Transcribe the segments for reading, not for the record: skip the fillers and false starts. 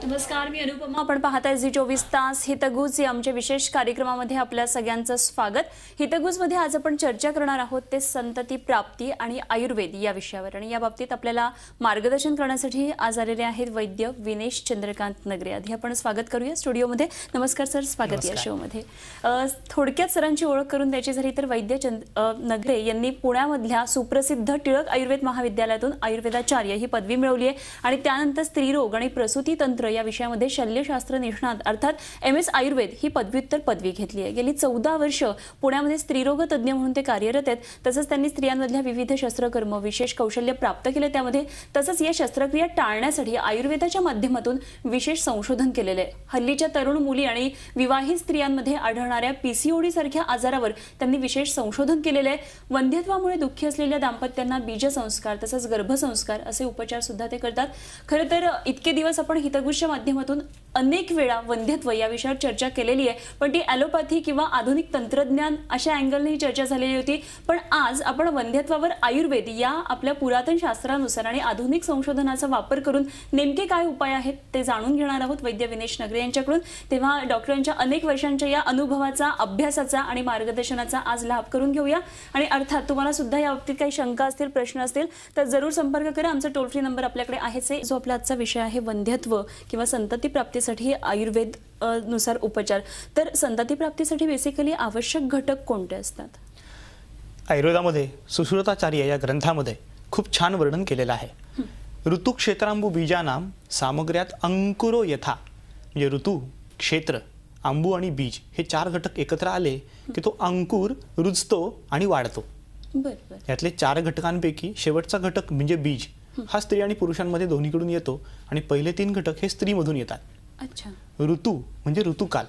नमस्कार, मी अनुपमा. आपण पाहताय जी24 तास हितगुज या आमच्या विशेष कार्यक्रमामध्ये आपल्या सगळ्यांचं स्वागत. हितगुजमध्ये आज आपण चर्चा करणार आहोत ते संतती प्राप्ती आणि आयुर्वेद या विषयावर. आणि या बाबतीत आपल्याला मार्गदर्शन करण्यासाठी आज आलेले आहेत वैद्य विनेश चंद्रकांत नगरे. आधी आपण स्वागत करूया स्टुडिओमध्ये. नमस्कार सर, स्वागत या शोमध्ये. थोडक्यात सरांची ओळख करून द्यायची झाली तर वैद्य नगरे यांनी पुण्यामधल्या सुप्रसिद्ध टिळक आयुर्वेद महाविद्यालयातून आयुर्वेदाचार्य ही पदवी मिळवली आहे आणि त्यानंतर स्त्रीरोग आणि प्रसूती तंत्र या विषयामध्ये शल्यशास्त्र निष्णात अर्थात MS आयुर्वेद ही पदव्युत्तर पदवी घेतली आहे. गेली 14 वर्ष पुण्यामध्ये स्त्रीरोग तज्ज्ञ म्हणून ते कार्यरत आहेत. तसंच त्यांनी स्त्रियांमधल्या विविध शस्त्रकर्म विशेष कौशल्य प्राप्त केले त्यामध्ये. तसंच या शस्त्रक्रिया टाळण्यासाठी आयुर्वेदाच्या माध्यमातून विशेष संशोधन केलेले आहे. हल्लीच्या तरुण मुली आणि विवाहित स्त्रियांमध्ये आढळणाऱ्या PCOD सारख्या आजारावर त्यांनी विशेष संशोधन केलेले आहे. वंध्यत्वामुळे दुःखी असलेल्या दाम्पत्यांना बीजसंस्कार तसंच गर्भसंस्कार असे उपचार सुद्धा ते करतात. खरं तर इतके दिवस आपण हितगुजच्या माध्यमातून अनेक वेळा वंध्यत्व या विषयावर चर्चा केलेली आहे, पण ती ॲलोपॅथी किंवा आधुनिक तंत्रज्ञान अशा अँगलने ही चर्चा झालेली होती. पण आज आपण वंध्यत्वावर आयुर्वेद या आपल्या पुरातन शास्त्रानुसार आणि आधुनिक संशोधनाचा वापर करून नेमके काय उपाय आहेत ते जाणून घेणार आहोत वैद्य विनेश नगरे यांच्याकडून. तेव्हा डॉक्टरांच्या अनेक वर्षांच्या या अनुभवाचा, अभ्यासाचा आणि मार्गदर्शनाचा आज लाभ करून घेऊया. आणि अर्थात तुम्हाला सुद्धा या बाबतीत काही शंका असतील, प्रश्न असतील तर जरूर संपर्क करा. आमचा टोल फ्री नंबर आपल्याकडे आहेच आहे. जो आपला आजचा विषय आहे वंध्यत्व किंवा संतती प्राप्तीसाठी आयुर्वेद नुसार उपचार. तर संतती प्राप्तीसाठी बेसिकली आवश्यक घटक कोणते असतात? आयुर्वेदामध्ये सुश्रुताचार्य या ग्रंथामध्ये खूप छान वर्णन केलेलं आहे. ऋतू क्षेत्रांबू बीजानाम सामग्र्यात अंकुरो यथा, म्हणजे ऋतू, क्षेत्र, आंबू आणि बीज हे 4 घटक एकत्र आले की तो अंकुर रुजतो आणि वाढतो. यातले 4 घटकांपैकी शेवटचा घटक म्हणजे बीज हा स्त्री आणि पुरुषांमध्ये दोन्हीकडून येतो आणि पहिले 3 घटक हे स्त्रीमधून येतात. अच्छा. ऋतू म्हणजे ऋतुकाल,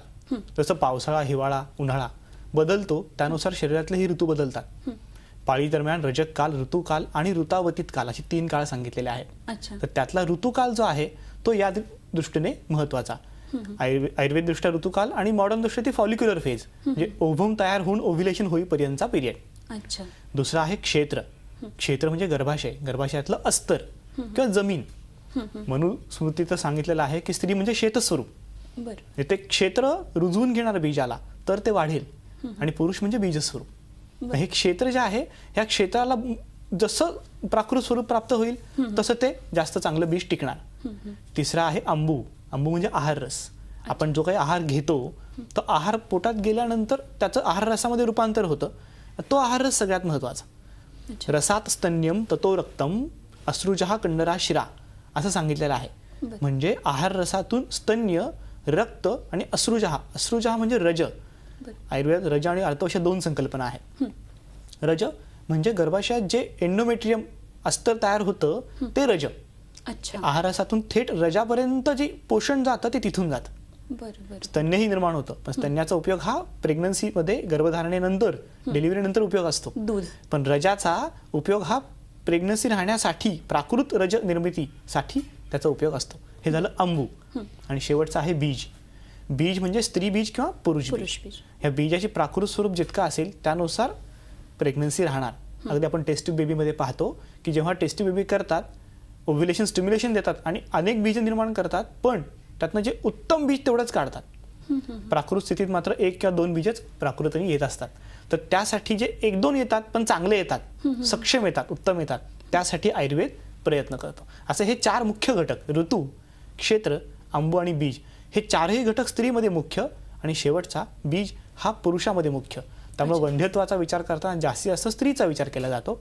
जसं पावसाळा, हिवाळा, उन्हाळा बदलतो त्यानुसार शरीरातलेही ऋतू बदलतात. पाळी दरम्यान रजक काल, ऋतुकाल आणि ऋतावतीत काल अशी 3 काळ सांगितलेले आहेत. तर त्यातला ऋतुकाल जो आहे तो या दृष्टीने महत्वाचा. आयुर्वेद दृष्ट्या ऋतुकाल आणि मॉडर्न दृष्ट्या ती फॉलिक्युलर फेज म्हणजे ओव्हम तयार होऊन ओव्ह्युलेशन होईपर्यंतचा पिरियड. अच्छा. दुसरा आहे क्षेत्र. क्षेत्र म्हणजे गर्भाशय, गर्भाशयातलं अस्तर किंवा जमीन. मनुस्मृतीत सांगितलेलं आहे की स्त्री म्हणजे शेतस्वरूप. ते क्षेत्र रुजवून घेणार बीजाला तर ते वाढेल आणि पुरुष म्हणजे बीजस्वरूप. हे क्षेत्र जे आहे ह्या क्षेत्राला जसं प्राकृत स्वरूप प्राप्त होईल तसं ते जास्त चांगलं बीज टिकणार. तिसरा आहे अंबू. अंबू म्हणजे आहार रस. आपण जो काही आहार घेतो तो आहार पोटात गेल्यानंतर त्याचं आहार रसामध्ये रूपांतर होतं. तो आहार रस सगळ्यात महत्वाचा. रसात स्तन्यम ततो रक्तम अश्रुजहा कंडरा शिरा असं सांगितलेलं आहे. म्हणजे आहार रसातून स्तन्य, रक्त आणि अश्रुजहा. अश्रुजहा म्हणजे रज. आयुर्वेद रज आणि अर्थ अशा 2 संकल्पना आहेत. रज म्हणजे गर्भाशयात जे एंडोमेट्रियम अस्तर तयार होतं ते रज. आहार रसातून थेट रजापर्यंत जे पोषण जातं ते तिथून जातं. स्तन्यही निर्माण होतं, पण स्तन्याचा उपयोग हा प्रेग्नन्सीमध्ये गर्भधारणेनंतर डिलिव्हरीनंतर उपयोग असतो. पण रजाचा उपयोग हा प्रेग्नन्सी राहण्यासाठी प्राकृत रज निर्मितीसाठी त्याचा उपयोग असतो. हे झालं अंबू. आणि शेवटचं आहे बीज. बीज म्हणजे स्त्री बीज किंवा पुरुष बीज. ह्या बीजाचे प्राकृत स्वरूप जितकं असेल त्यानुसार प्रेग्नन्सी राहणार. अगदी आपण टेस्ट बेबीमध्ये पाहतो की जेव्हा टेस्ट बेबी करतात ओव्ह्युलेशन स्टिम्युलेशन देतात आणि अनेक बीज निर्माण करतात, पण त्यातनं जे उत्तम बीज तेवढंच काढतात. प्राकृत स्थितीत मात्र 1 किंवा 2 बीजच प्राकृतने येत असतात. तर त्यासाठी जे 1-2 येतात पण चांगले येतात, सक्षम येतात, उत्तम येतात, त्यासाठी आयुर्वेद प्रयत्न करतो. असे हे 4 मुख्य घटक ऋतू, क्षेत्र, अंबू आणि बीज हे 4ही घटक स्त्रीमध्ये मुख्य आणि शेवटचा बीज हा पुरुषामध्ये मुख्य. त्यामुळे वंध्यत्वाचा विचार करताना जास्तीत जास्त स्त्रीचा विचार केला जातो.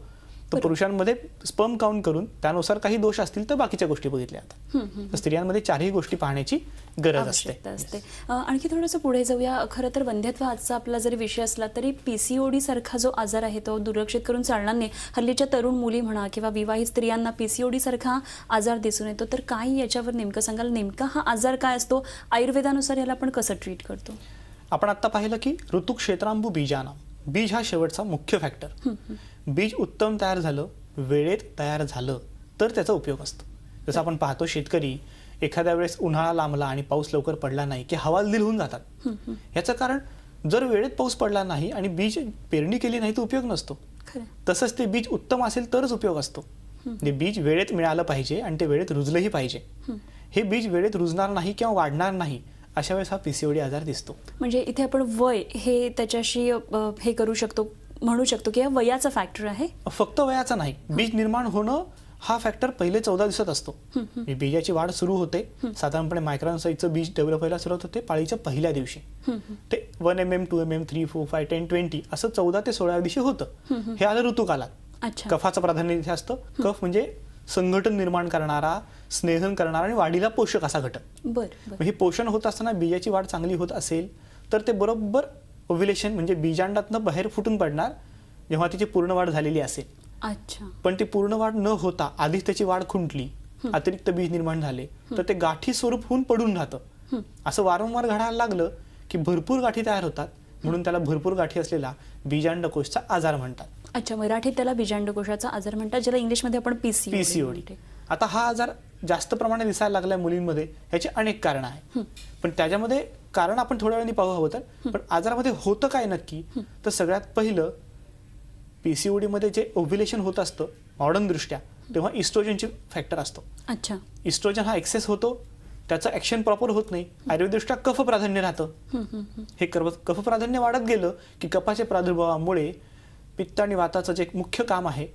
तर पुरुषांमध्ये स्पर्म काउंट करून त्यानुसार काही दोष असतील तर बाकीच्या गोष्टी बघितल्या जातात. स्त्रियांमध्ये 4ही गोष्टी पाहण्याची गरज असते. आणखी थोडंसं पुढे जाऊया. खरं तर वंध्यत्व आजचा आपला जरी विषय असला तरी PCOD सारखा जो आजार आहे तो दुर्लक्षित करून चालणार नाही. हल्लीच्या तरुण मुली म्हणा किंवा विवाहित स्त्रियांना PCOD सारखा आजार दिसून येतो. तर काय याच्यावर नेमकं सांगाल? नेमका हा आजार काय असतो? आयुर्वेदानुसार याला आपण कसं ट्रीट करतो? आपण आता पाहिलं की ऋतू क्षेत्रांबू बीजाना. बीज हा शेवटचा मुख्य फॅक्टर. बीज उत्तम तयार झालं, वेळेत तयार झालं तर त्याचा उपयोग असतो. जसं आपण पाहतो शेतकरी एखाद्या वेळेस उन्हाळा लांबला आणि पाऊस लवकर पडला नाही की हवालदिल होऊन जातात. याचं कारण जर वेळेत पाऊस पडला नाही आणि बीज पेरणी केली नाही तर उपयोग नसतो. तसंच ते बीज उत्तम असेल तरच उपयोग असतो. बीज वेळेत मिळालं पाहिजे आणि ते वेळेत रुजलंही पाहिजे. हे बीज वेळेत रुजणार नाही किंवा वाढणार नाही, अशा वेळेस हा पीसीओडी आजार दिसतो. म्हणजे इथे आपण वय हे त्याच्याशी हे करू शकतो, म्हणू शकतो की हा वयाचा फॅक्टर आहे. फक्त वयाचा नाही, बीज निर्माण होणं हा फॅक्टर पहिले 14 दिवसात असतो. बीजाची वाढ सुरू होते, साधारणपणे मायक्रॉन साईजचं बीज डेव्हलप व्हायला सुरुवात होते पाळीच्या पहिल्या दिवशी. ते 1 mm 2 mm 3 4 5 10 20 असं 14 ते 16 दिवशी होतं. हे आलं ऋतुकालात. अच्छा. कफाचं प्राधान्य इथे असतं. कफ म्हणजे संघटन निर्माण करणारा, स्नेहन करणारा आणि वाढीला पोषक असा घटक. बरं. हे पोषण होत असताना बीजाची वाढ चांगली होत असेल तर ते बरोबर ओव्ह्युलेशन म्हणजे बीजांडातनं बाहेर फुटून पडणार जेव्हा तिची पूर्ण वाढ झालेली असेल. अच्छा. पण ती पूर्ण वाढ न होता आधीच त्याची वाढ खुंटली, अतिरिक्त बीज निर्माण झाले तर ते गाठी स्वरूप होऊन पडून राहतं. असं वारंवार घडायला लागलं की भरपूर गाठी तयार होतात, म्हणून त्याला भरपूर गाठी असलेला बीजांडकोशचा आजार म्हणतात. अच्छा, मराठीत त्याला बीजांडकोशाचा आजार म्हणतात, ज्याला इंग्लिशमध्ये आपण पीसीओडी. आता हा आजार जास्त प्रमाणात दिसायला लागलाय मुलींमध्ये, याची अनेक कारण आहेत. पण त्याच्यामध्ये कारण आपण थोड्या वेळाने पाहू हवं तर. पण आजारामध्ये होतं काय नक्की, तर सगळ्यात पहिलं पीसीओडी मध्ये जे ओव्ह्युलेशन होत असतं मॉडर्न दृष्ट्या, तेव्हा इस्ट्रोजनचे फॅक्टर असतो. अच्छा. इस्ट्रोजन हा एक्सेस होतो, त्याचं ऍक्शन प्रॉपर होत नाही, आयुर्वेददृष्ट्या कफ प्राधान्य राहतं. हे कफ प्राधान्य वाढत गेलं की कफाच्या प्रादुर्भावामुळे पित्त आणि वाताचं जे मुख्य काम आहे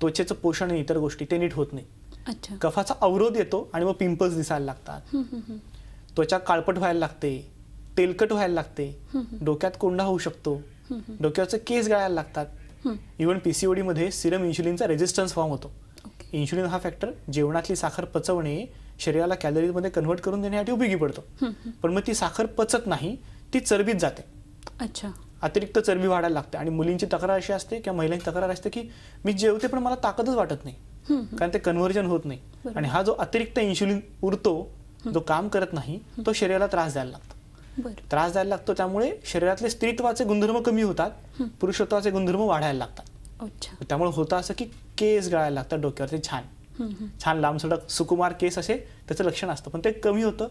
त्वचेचं पोषण आणि इतर गोष्टी ते नीट होत नाही. अच्छा. कफाचा अवरोध येतो आणि मग पिंपल्स दिसायला लागतात, त्वचा काळपट व्हायला लागते, तेलकट व्हायला लागते, डोक्यात कोंडा होऊ शकतो, डोक्याचे केस गळायला लागतात. इव्हन पीसीओडी मध्ये सिरम इन्शुलिनचा रेजिस्टन्स फॉर्म होतो. इन्शुलिन हा फॅक्टर जेवणातली साखर पचवणे, शरीराला कॅलरीजमध्ये कन्व्हर्ट करून देण्यासाठी उपयोगी पडतो. पण मग ती साखर पचत नाही, ती चरबीत जाते. अच्छा. अतिरिक्त चरबी वाढायला लागते. आणि मुलींची तक्रार अशी असते किंवा महिलांची तक्रार असते की मी जेवते पण मला ताकदच वाटत नाही, कारण ते कन्व्हर्जन होत नाही. आणि हा जो अतिरिक्त इन्शुलिन उरतो, जो काम करत नाही, तो शरीराला त्रास द्यायला लागतो. त्रास द्यायला लागतो, त्यामुळे शरीरातले स्त्रीत्वाचे गुणधर्म कमी होतात, पुरुषत्वाचे गुणधर्म वाढायला लागतात. त्यामुळे होतं असं की केस गळायला लागतात डोक्यावरचे, छान लांब सडक सुकुमार केस असे त्याचं लक्षण असतं. पण ते कमी होतं,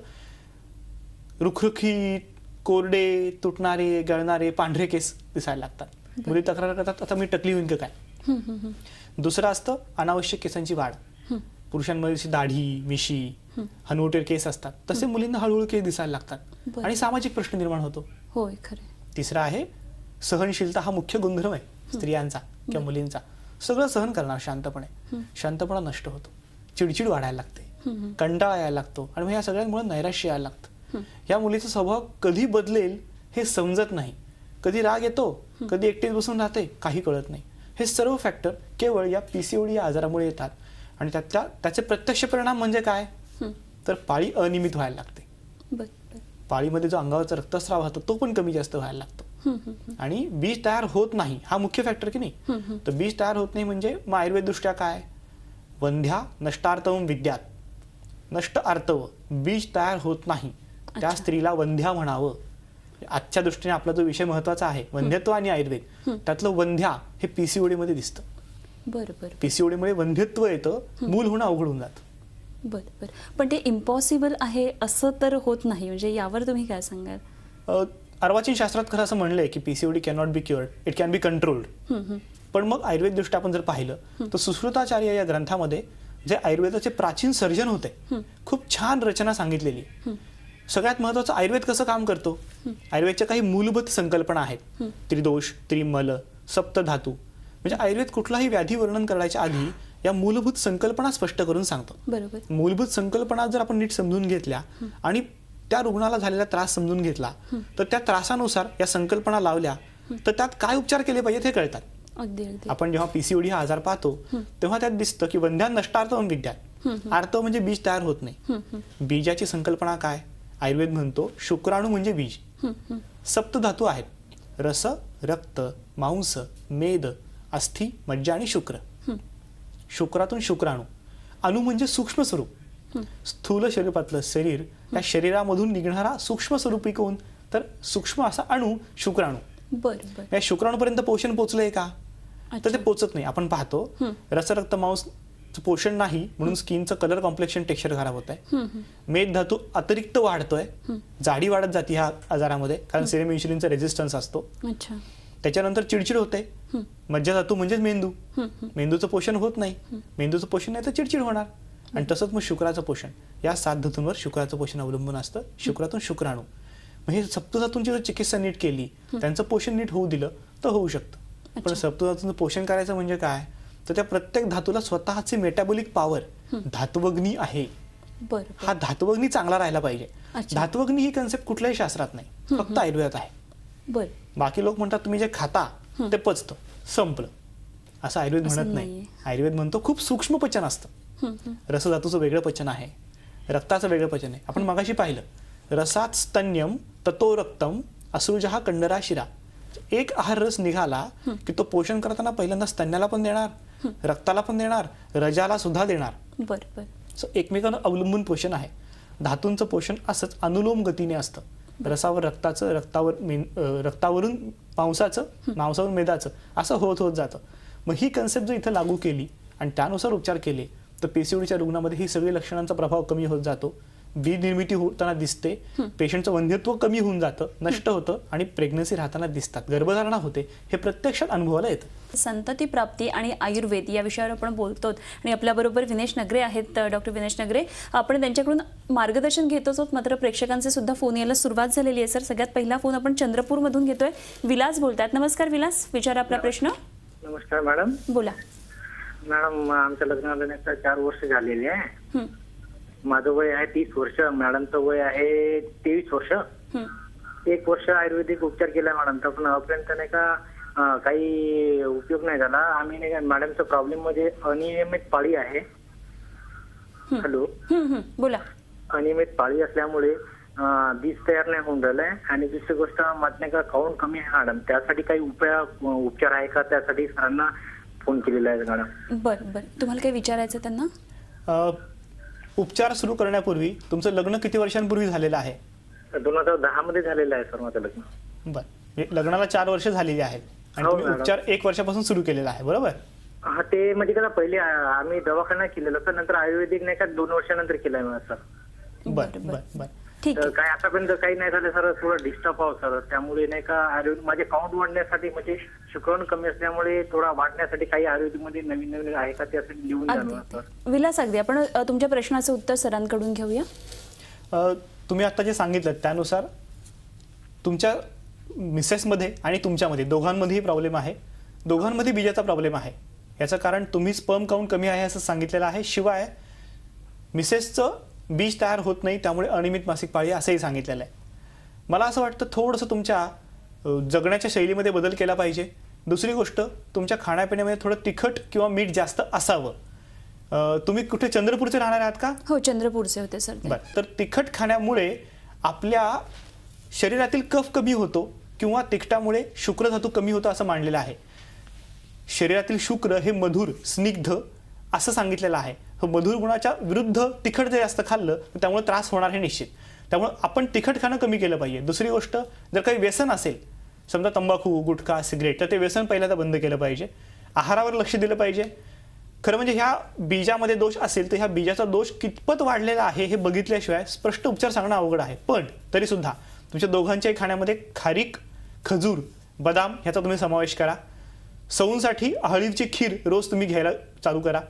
रुखरुखीत, कोरडे, तुटणारे, गळणारे, पांढरे केस दिसायला लागतात. मुली तक्रार करतात आता मी टकली होईन का काय. दुसरं असतं अनावश्यक केसांची वाढ. पुरुषांमध्ये दाढी, मिशी, हनुवटे केस असतात, तसे मुलींना हळूहळू केस दिसायला लागतात आणि सामाजिक प्रश्न निर्माण होतो. होय, खरं. तिसरा आहे सहनशीलता. हा मुख्य गुणधर्म आहे स्त्रियांचा किंवा मुलींचा. सगळं सहन करणार शांतपणे, शांतपणा नष्ट होतो, चिडचिड वाढायला लागते, कंटाळा यायला लागतो आणि या सगळ्यांमुळे नैराश्य यायला लागतं. या मुलीचा स्वभाव कधी बदलेल हे समजत नाही. कधी राग येतो, कधी एकटीच बसून राहते, काही कळत नाही. हे सर्व फॅक्टर केवळ या पीसीओडी या आजारामुळे येतात. आणि त्याचे प्रत्यक्ष परिणाम म्हणजे काय, तर पाळी अनियमित व्हायला लागते. पाळीमध्ये जो अंगावरचा रक्तस्राव होतो तो पण कमी जास्त व्हायला लागतो. आणि बीज तयार होत नाही, हा मुख्य फॅक्टर की नाही. तर बीज तयार होत नाही म्हणजे मग आयुर्वेद दृष्ट्या काय, वंध्या नष्टार्थवम विद्यात. नष्ट आर्तव, बीज तयार होत नाही त्या स्त्रीला वंध्या म्हणावं. आजच्या दृष्टीने आपला जो विषय महत्वाचा आहे वंध्यत्व आणि आयुर्वेद, त्यातलं वंध्या हे पीसीओडी मध्ये दिसतं. बरोबर. पीसीओडी मुळे वंध्यत्व येतं, मूल होणं अवघड होऊन जातं. बरोबर. पण ते इम्पॉसिबल आहे असं तर होत नाही, म्हणजे यावर तुम्ही काय सांगाल. अर्वाचीन शास्त्रात खरं असं म्हणलंय की PCOD cannot be क्युअर्ड, it can be controlled. पण मग आयुर्वेद दृष्ट्या आपण जर पाहिलं तर सुश्रुताचार्य या ग्रंथामध्ये जे आयुर्वेदाचे प्राचीन सर्जन होते, खूप छान रचना सांगितलेली. सगळ्यात महत्वाचं आयुर्वेद कसं काम करतो, आयुर्वेदच्या काही मूलभूत संकल्पना आहेत. त्रिदोष, त्रिमल, सप्तधातू. म्हणजे आयुर्वेद कुठलाही व्याधी वर्णन करण्याच्या आधी या मूलभूत संकल्पना स्पष्ट करून सांगतो. बरोबर. मूलभूत संकल्पना जर आपण नीट समजून घेतल्या आणि त्या रुग्णाला झालेला त्रास समजून घेतला तर त्या त्रासानुसार या संकल्पना लावल्या तर त्यात काय उपचार केले पाहिजेत हे कळतात. अगदी अगदी. आपण जेव्हा पीसीओडी हा आजार पाहतो तेव्हा त्यात दिसतं की वंध्या नष्टार्थवम विद्यात. आर्तव म्हणजे बीज तयार होत नाही. बीजाची संकल्पना काय, आयुर्वेद म्हणतो शुक्राणू म्हणजे बीज. सप्तधातू आहेत, रस, रक्त, मांस, मेद, अस्थि, मज्जा आणि शुक्र. शुक्रातून शुक्राणू. अणू म्हणजे सूक्ष्म स्वरूप. स्थूल शरीरातलं शरीर, त्या शरीरामधून निघणारा सूक्ष्म स्वरूपी कोण, तर सूक्ष्म असा अणू शुक्राणू. बरोबर. या शुक्राणूपर्यंत पोषण पोचलंय का, तर ते पोचत नाही. आपण पाहतो रस, रक्त, मांस पोषण नाही म्हणून स्किनचं कलर कॉम्प्लेक्शन टेक्स्चर खराब होत आहे. मेद धातू अतिरिक्त वाढतोय, जाडी वाढत जाते ह्या आजारामध्ये, कारण सिरम इन्शुलिनचा रेजिस्टन्स असतो. त्याच्यानंतर चिडचिड होते. मज्जा धातू म्हणजेच मेंदू, मेंदूचं पोषण होत नाही, मेंदूचं पोषण नाही तर चिडचिड होणार. आणि तसंच मग शुक्राचं पोषण, या 7 धातूंवर शुक्राचं पोषण अवलंबून असतं. शुक्रातून शुक्राणू, मग हे सप्तधातूंची जर चिकित्सा नीट केली, त्यांचं पोषण नीट होऊ दिलं तर होऊ शकतं. पण सप्तधातूंचं पोषण करायचं म्हणजे काय, तर त्या प्रत्येक धातूला स्वतःची मेटाबॉलिक पॉवर, धातुवग्नी आहे. हा धातुवग्नी चांगला राहायला पाहिजे. धातुवग्नी ही कन्सेप्ट कुठल्याही शास्त्रात नाही, फक्त आयुर्वेदात आहे. बाकी लोक म्हणतात तुम्ही जे खाता ते पचतं, संपलं. असं आयुर्वेद म्हणत नाही. आयुर्वेद म्हणतो खूप सूक्ष्म पचन असतं. रसधातूचं वेगळं पचन आहे, रक्ताचं वेगळं पचन आहे. आपण मगाशी पाहिलं, रसात स्तन्यम ततो रक्तम असृजहा कंडरा शिरा. एक आहार रस निघाला की तो पोषण करताना पहिल्यांदा स्तन्याला पण देणार, रक्ताला पण देणार, रजाला सुद्धा देणार. एकमेकांना अवलंबून पोषण आहे. धातूंचं पोषण असंच अनुलोम गतीने असतं. रसावर रक्ताचं, रक्तावरून मांसाचं, मांसावरून मेदाचं, असं होत होत जातं. मग ही कन्सेप्ट जर इथं लागू केली आणि त्यानुसार उपचार केले तर पीसीओडीच्या रुग्णामध्ये ही सगळी लक्षणांचा प्रभाव कमी होत जातो. बीज निर्मिती होताना दिसते, पेशंटचं वंध्यत्व कमी होऊन जातं, नष्ट होतं आणि प्रेग्नन्सी राहताना दिसतात, गर्भधारणा होते. हे प्रत्यक्षात अनुभवाला येतं. संतती प्राप्ती आणि आयुर्वेद या विषयावर आपण बोलतो आणि आपल्याबरोबर विनेश नगरे आहेत. डॉक्टर विनेश नगरे, आपण त्यांच्याकडून मार्गदर्शन घेतोच आहोत, मात्र प्रेक्षकांचे सुद्धा फोन यायला सुरुवात झालेली आहे. सर, सगळ्यात पहिला फोन आपण चंद्रपूरमधून घेतोय. विलास बोलतात. नमस्कार विलास, विचारा आपला प्रश्न. नमस्कार मॅडम. बोला मॅडम, आमच्या लग्नाला 4 वर्ष झालेली आहे. माझं वय आहे 30 वर्ष, मॅडमचं वय आहे 23 वर्ष. 1 वर्ष आयुर्वेदिक उपचार केला मॅडम, तर पण अपर्यंत नाही का काही उपयोग नाही झाला. आम्ही नाही का मॅडमचा प्रॉब्लेम म्हणजे अनियमित पाळी आहे. हॅलो, बोला. अनियमित पाळी असल्यामुळे बीज तयार नाही होऊन राहिलंय आणि दुसरी गोष्ट माझं नाही का खाऊन कमी आहे मॅडम. त्यासाठी काही उपचार आहे का, त्यासाठी सरांना फोन केलेला आहे मॅडम. बरं, तुम्हाला काही विचारायचं त्यांना? उपचार सुरू करण्यापूर्वी तुमचं लग्न किती वर्षांपूर्वी झालेलं आहे? 2010 मध्ये झालेलं आहे सर माझं लग्न. बरं, लग्नाला 4 वर्ष झालेली आहेत आणि तुम्ही उपचार 1 वर्षापासून सुरू केलेला आहे, बरोबर? हा, ते म्हणजे का पहिले आम्ही दवाखाना केलेला सर, नंतर आयुर्वेदिक नाही का 2 वर्षानंतर केलाय मला सर. बरं. ठीक काय आतापर्यंत काही नाही झालं सर, थोडं डिस्टर्ब आहो सर. त्यामुळे नाही का आयुर्वेद माझे काउंट वाढण्यासाठी, म्हणजे शुक्राणू कमी असल्यामुळे थोडा वाढण्यासाठी काही आयुर्वेदमध्ये नवीन आहे का, त्यासाठी लिहून द्या सर. विलास, अगदी आपण तुमच्या प्रश्नाचं उत्तर सरांकडून घेऊया. तुम्ही आता जे सांगितलं त्यानुसार तुमच्या मिसेसमध्ये आणि तुमच्यामध्ये दोघांमध्येही प्रॉब्लेम आहे. दोघांमध्ये बीजाचा प्रॉब्लेम आहे. याचं कारण तुम्ही स्पर्म काउंट कमी आहे असं सांगितलेलं आहे. शिवाय मिसेसचं बीज तयार होत नाही, त्यामुळे अनियमित मासिक पाळी असंही सांगितलेलं आहे. मला असं वाटतं थोडंसं तुमच्या जगण्याच्या शैलीमध्ये बदल केला पाहिजे. दुसरी गोष्ट, तुमच्या खाण्यापिण्यामध्ये थोडं तिखट किंवा मीठ जास्त असावं. तुम्ही कुठे चंद्रपूरचे राहणार आहात का? हो, चंद्रपूरचे होते सर. बरं, तर तिखट खाण्यामुळे आपल्या शरीरातील कफ कमी होतो किंवा तिखटामुळे शुक्रधातू कमी होतो असं मानलेलं आहे. शरीरातील शुक्र हे मधुर, स्निग्ध असं सांगितलेलं आहे. मधुर गुणाच्या विरुद्ध तिखट जर जास्त खाल्लं तर त्यामुळे त्रास होणार हे निश्चित. त्यामुळे आपण तिखट खाणं कमी केलं पाहिजे. दुसरी गोष्ट, जर काही व्यसन असेल, समजा तंबाखू, गुटखा, सिगरेट, तर ते व्यसन पहिल्यांदा बंद केलं पाहिजे. आहारावर लक्ष दिलं पाहिजे. खरं म्हणजे ह्या बीजामध्ये दोष असेल तर ह्या बीजाचा दोष कितपत वाढलेला आहे हे बघितल्याशिवाय स्पष्ट उपचार सांगणं अवघड आहे. पण तरीसुद्धा तुमच्या दोघांच्याही खाण्यामध्ये खारीक, खजूर, बदाम ह्याचा तुम्ही समावेश करा. सौंसाठी हळदीची खीर रोज तुम्ही घ्यायला चालू करा.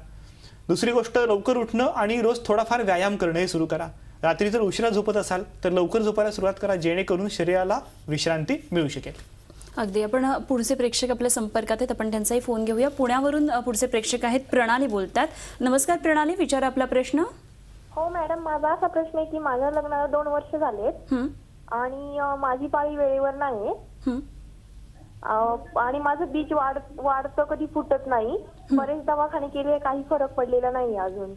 दुसरी गोष्ट, लवकर उठणं आणि रोज थोडाफार व्यायाम करणं हे सुरू करा. रात्री जर उशिरा झोपत असाल तर लवकर झोपायला सुरुवात करा, जेणेकरून शरीराला विश्रांती मिळू शकेल. अगदी. आपण पुढचे प्रेक्षक आपल्या संपर्कात आहेत, आपण त्यांचाही फोन घेऊया. पुण्यावरून पुढचे प्रेक्षक आहेत, प्रणाली बोलतात. नमस्कार प्रणाली, विचारा आपला प्रश्न. हो मॅडम, माझा असा प्रश्न आहे की माझ्या लग्नाला 2 वर्ष झालेत आणि माझी पाळी वेळेवर नाही आणि माझं बीज वाढतं, कधी फुटत नाही. बरेच दवाखाने केले, काही फरक पडलेला नाही अजून.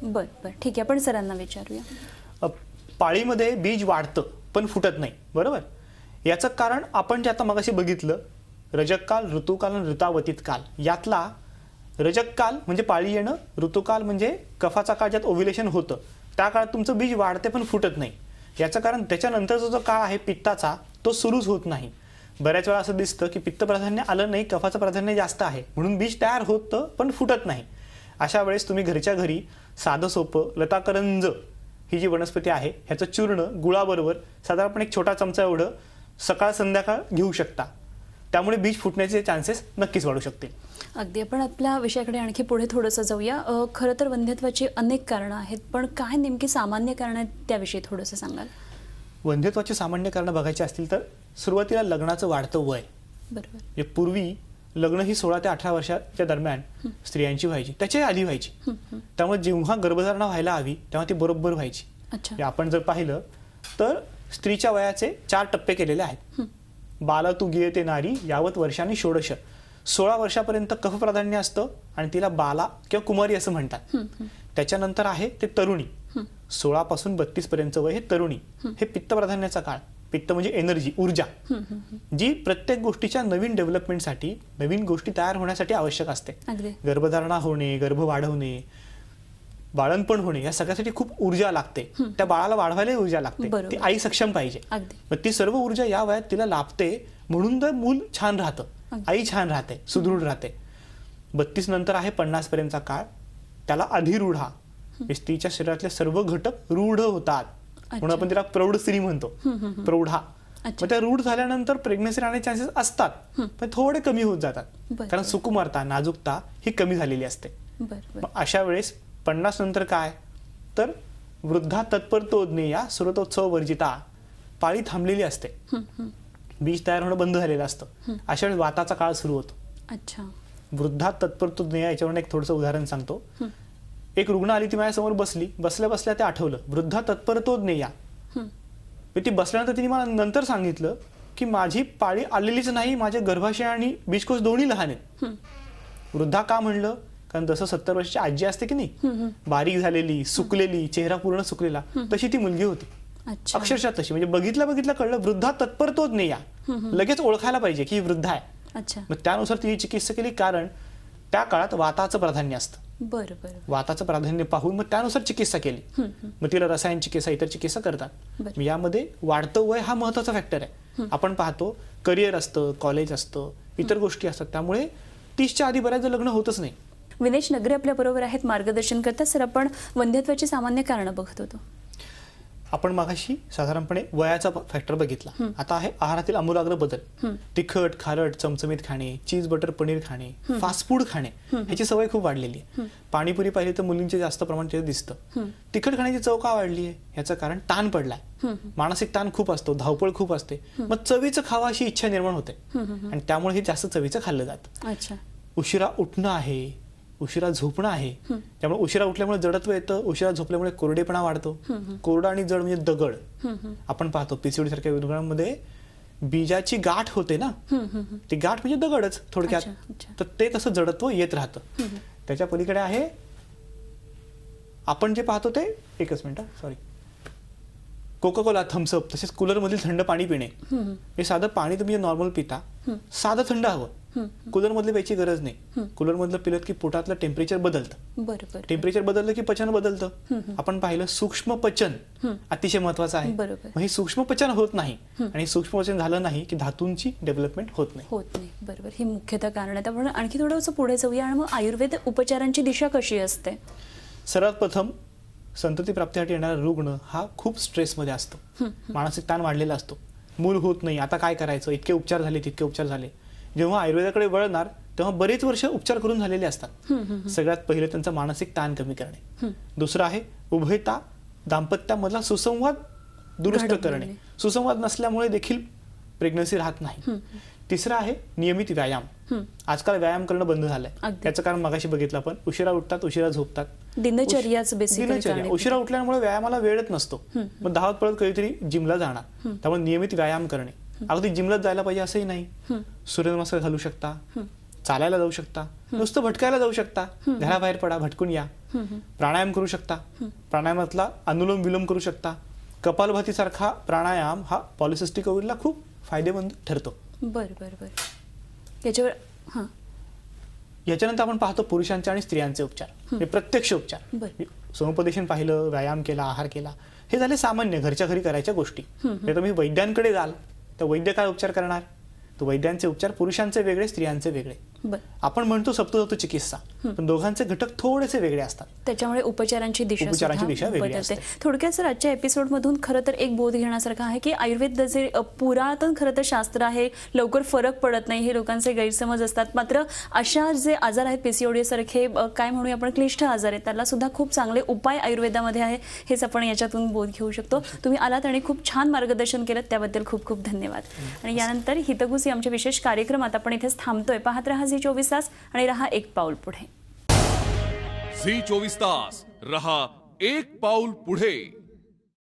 बरं, ठीक आहे, आपण सरांना विचारूया. पाळीमध्ये बीज वाढतं पण फुटत नाही, बरोबर? याचं कारण आपण जे आता मगाशी बघितलं, रजक काल, ऋतुकाल आणि ऋतावतीत काल. यातला रजक काल म्हणजे पाळी येणं, ऋतुकाल म्हणजे कफाचा काळ ज्यात ओव्ह्युलेशन होतं, त्या काळात तुमचं बीज वाढते पण फुटत नाही. याचं कारण त्याच्यानंतरचा जो काळ आहे पित्ताचा, तो सुरूच होत नाही. बऱ्याच वेळा असं दिसतं की पित्त प्राधान्य आलं नाही, कफाचं प्राधान्य जास्त आहे, म्हणून बीज तयार होतं पण फुटत नाही. अशा वेळेस तुम्ही घरच्या घरी साधं सोपं लताकरंज ही जी वनस्पती आहे ह्याचं चूर्ण गुळाबरोबर साधारणपणे 1 छोटा चमचा एवढं सकाळ संध्याकाळ घेऊ शकता. त्यामुळे बीज फुटण्याचे चान्सेस नक्कीच वाढू शकतील. अगदी. आपण आपल्या विषयाकडे आणखी पुढे थोडंसं जाऊया. खरं तर वंध्यत्वाची अनेक कारणं आहेत, पण काय नेमकी सामान्य कारणं आहेत त्याविषयी थोडंसं सांगाल? वंध्यत्वाची सामान्य कारणं बघायची असतील तर सुरुवातीला लग्नाचं वाढतं वय. बरोबर. पूर्वी लग्न ही 16 ते 18 वर्षाच्या दरम्यान स्त्रियांची व्हायची, त्याच्याही आधी व्हायची. त्यामुळे जेव्हा गर्भधारणा व्हायला हवी तेव्हा ती बरोबर व्हायची. अच्छा. आपण जर पाहिलं तर स्त्रीच्या वयाचे 4 टप्पे केलेले आहेत. बाला तू गियते नारी यावत वर्षांनी षोडश. 16 वर्षापर्यंत कफ प्राधान्य असतं आणि तिला बाला किंवा कुमारी असं म्हणतात. त्याच्यानंतर आहे ते तरुणी. 16 पासून 32 पर्यंत वय हे तरुणी. हे पित्त प्राधान्याचा काळ. पित्त म्हणजे एनर्जी, ऊर्जा, जी प्रत्येक गोष्टीच्या नवीन डेव्हलपमेंटसाठी, नवीन गोष्टी तयार होण्यासाठी आवश्यक असते. गर्भधारणा होणे, गर्भ वाढवणे, बाळंतपण होणे या सगळ्यासाठी खूप ऊर्जा लागते. त्या बाळाला वाढवायला ऊर्जा लागते. ती आई सक्षम पाहिजे. मग ती सर्व ऊर्जा या वयात तिला लाभते, म्हणून तर मूल छान राहतं, आई छान राहते, सुदृढ राहते. 32 नंतर आहे 50 पर्यंतचा काळ. त्याला अधिरूढा. स्त्रीच्या शरीरातले सर्व घटक रूढ होतात, म्हणून आपण तिला प्रौढ स्त्री म्हणतो. प्रौढा. मग त्या रूढ झाल्यानंतर प्रेग्नन्सी राहण्याचे चान्सेस असतात, पण थोडे कमी होत जातात, कारण सुकुमारता, नाजूकता ही कमी झालेली असते. मग अशा वेळेस 50 नंतर काय तर वृद्धा तत्परतोज्ञेया सुरतोत्सव वर्जिता. पाळी थांबलेली असते, बीज तयार होणं बंद झालेलं असतं. अशा वेळेस वाताचा काळ सुरू होतो. अच्छा. वृद्धा तत्परतोज्ञेया याच्यावरून एक थोडंसं उदाहरण सांगतो. एक रुग्ण आली, ती माझ्यासमोर बसली. बसल्या बसल्या ते आठवलं, वृद्धा तत्परतोज्ञेया. ती बसल्यानंतर तिने मला नंतर सांगितलं की माझी पाळी आलेलीच नाही, माझे गर्भाशय आणि बीजकोश दोन्ही लहान आहेत. वृद्धा का म्हणलं? कारण जसं 70 वर्षाची आजी असते की नाही, बारीक झालेली, सुकलेली, चेहरा पूर्ण सुकलेला, तशी ती मुलगी होती. अक्षरशः तशी. म्हणजे बघितलं कळलं, वृद्धा तत्परतोज्ञेया. लगेच ओळखायला पाहिजे की ही वृद्ध आहे. मग त्यानुसार तिची चिकित्सा केली, कारण त्या काळात वाताचं प्राधान्य असतं. बरोबर. वाताचं प्राधान्य पाहून मग त्यानुसार चिकित्सा केली. मग तिला रसायन चिकित्सा, इतर चिकित्सा करतात. यामध्ये वाढतं वय हा महत्वाचा फॅक्टर आहे. आपण पाहतो करिअर असतं, कॉलेज असतं, इतर गोष्टी असतात, त्यामुळे 30च्या आधी बऱ्याच लग्न होतच नाही. विनेश नगरे आपल्या बरोबर आहेत, मार्गदर्शन करतात. सर, आपण वंध्यत्वाची सामान्य कारणं बघत होतो. आपण मागाशी साधारणपणे वयाचा फॅक्टर बघितला. आता आहे आहारातील आमूलाग्र बदल. तिखट, खारट, चमचमीत खाणे, चीज बटर पनीर खाणे, फास्ट फूड खाणे, ह्याची सवय खूप वाढलेली आहे. पाणीपुरी पाहिली तर मुलींचे जास्त प्रमाण तिथे दिसतं. तिखट खाण्याची चव का वाढली आहे? याचं कारण ताण पडलाय. मानसिक ताण खूप असतो, धावपळ खूप असते. मग चवीचं खावा अशी इच्छा निर्माण होते, आणि त्यामुळे हे जास्त चवीचं खाल्लं जातं. उशिरा उठणं आहे, उशिरा झोपणं आहे. त्यामुळे उशिरा उठल्यामुळे जडत्व येतं, उशिरा झोपल्यामुळे कोरडेपणा वाढतो. कोरडा आणि जड म्हणजे दगड. आपण पाहतो पीसीओडी सारख्या रुग्णांमध्ये बीजाची गाठ होते ना, ती गाठ म्हणजे दगडच थोडक्यात. तर ते तसं जडत्व येत राहतं. त्याच्या पलीकडे आहे आपण जे पाहतो ते, एकच minute, sorry, Coca Cola, Thums Up, तसेच कूलर मधील थंड पाणी पिणे. हे साधं पाणी तुम्ही नॉर्मल पिता, साधं थंड हवं. कूलर मधली प्यायची गरज नाही. कूलर मधलं पिलं की पोटातलं टेम्परेचर बदलतं. बरोबर. टेम्परेचर बदललं की पचन बदलतं. आपण पाहिलं सूक्ष्म पचन अतिशय महत्वाचं आहे. मग हे सूक्ष्म पचन होत नाही, आणि सूक्ष्म पचन झालं नाही की धातूंची डेव्हलपमेंट होत नाही. बरोबर. ही मुख्यतः कारण आहेत. आपण आणखी थोडंसं पुढे जाऊया. आणि मग आयुर्वेद उपचारांची दिशा कशी असते? सर्वात प्रथम संतती प्राप्तीसाठी येणारा रुग्ण हा खूप स्ट्रेसमध्ये असतो. मानसिक ताण वाढलेला असतो. मूल होत नाही, आता काय करायचं, इतके उपचार झाले, तितके उपचार झाले. जेव्हा आयुर्वेदाकडे वळणार तेव्हा बरेच वर्ष उपचार करून झालेले असतात. सगळ्यात पहिले त्यांचा मानसिक ताण कमी करणे. दुसरं आहे उभयता, दाम्पत्यामधला सुसंवाद दुरुस्त करणे. सुसंवाद नसल्यामुळे देखील प्रेग्नन्सी राहत नाही. तिसरं आहे नियमित व्यायाम. आजकाल व्यायाम करणं बंद झालंय. त्याचं कारण मगाशी बघितलं आपण, उशिरा उठतात, उशिरा झोपतात. दिनचर्या. उशिरा उठल्यामुळे व्यायामाला वेळच नसतो. मग धावत पळत कधीतरी जिमला जाणार. त्यामुळे नियमित व्यायाम करणे. अगदी जिमलाच जायला पाहिजे असंही नाही. सूर्यनमस्कार घालू शकता, चालायला जाऊ शकता, नुसतं भटकायला जाऊ शकता, घराबाहेर पडा, भटकून या. प्राणायाम करू शकता. प्राणायामातला अनुलोम विलोम करू शकता. कपालभाती सारखा प्राणायाम हा पॉलिसिस्टिक ओव्हरीला खूप फायदेमंद ठरतो. बरं. याच्यानंतर आपण पाहतो पुरुषांचे आणि स्त्रियांचे उपचार, हे प्रत्यक्ष उपचार. समुपदेशन पाहिलं, व्यायाम केला, आहार केला, हे झाले सामान्य घरच्या घरी करायच्या गोष्टी. तुम्ही वैद्यांकडे जाल तर वैद्य काय उपचार करणार? तर वैद्यांचे उपचार पुरुषांचे वेगळे, स्त्रियांचे वेगळे. बर. आपण म्हणतो सप्ततत्व चिकित्सा, पण दोघांचे घटक थोडेसे वेगळे असतात. त्याच्यामुळे उपचारांची दिशा उपचारांची दिशा वेगळी बदलते. असते. थोडक्यात सर आजच्या एपिसोडमधून खरं तर एक बोध घेण्यासारखं आहे की आयुर्वेद जे पुरातन खरं तर शास्त्र आहे, लवकर फरक पडत नाही हे लोकांचे गैरसमज असतात. मात्र अशा जे आजार आहेत पीसीओडी सारखे काय म्हणूया आपण क्लिष्ट आजार आहेत, त्याला सुद्धा खूप चांगले उपाय आयुर्वेदामध्ये आहे, हेच आपण याच्यातून बोध घेऊ शकतो. तुम्ही आलात आणि खूप छान मार्गदर्शन केलं, त्याबद्दल खूप खूप धन्यवाद. आणि यानंतर हितगुज या आमच्या विशेष कार्यक्रमात आपण इथेच थांबतोय. पाहत रहा झी 24 तास आणि रहा एक पाऊल पुढे. झी 24 तास रहा एक पाऊल पुढे.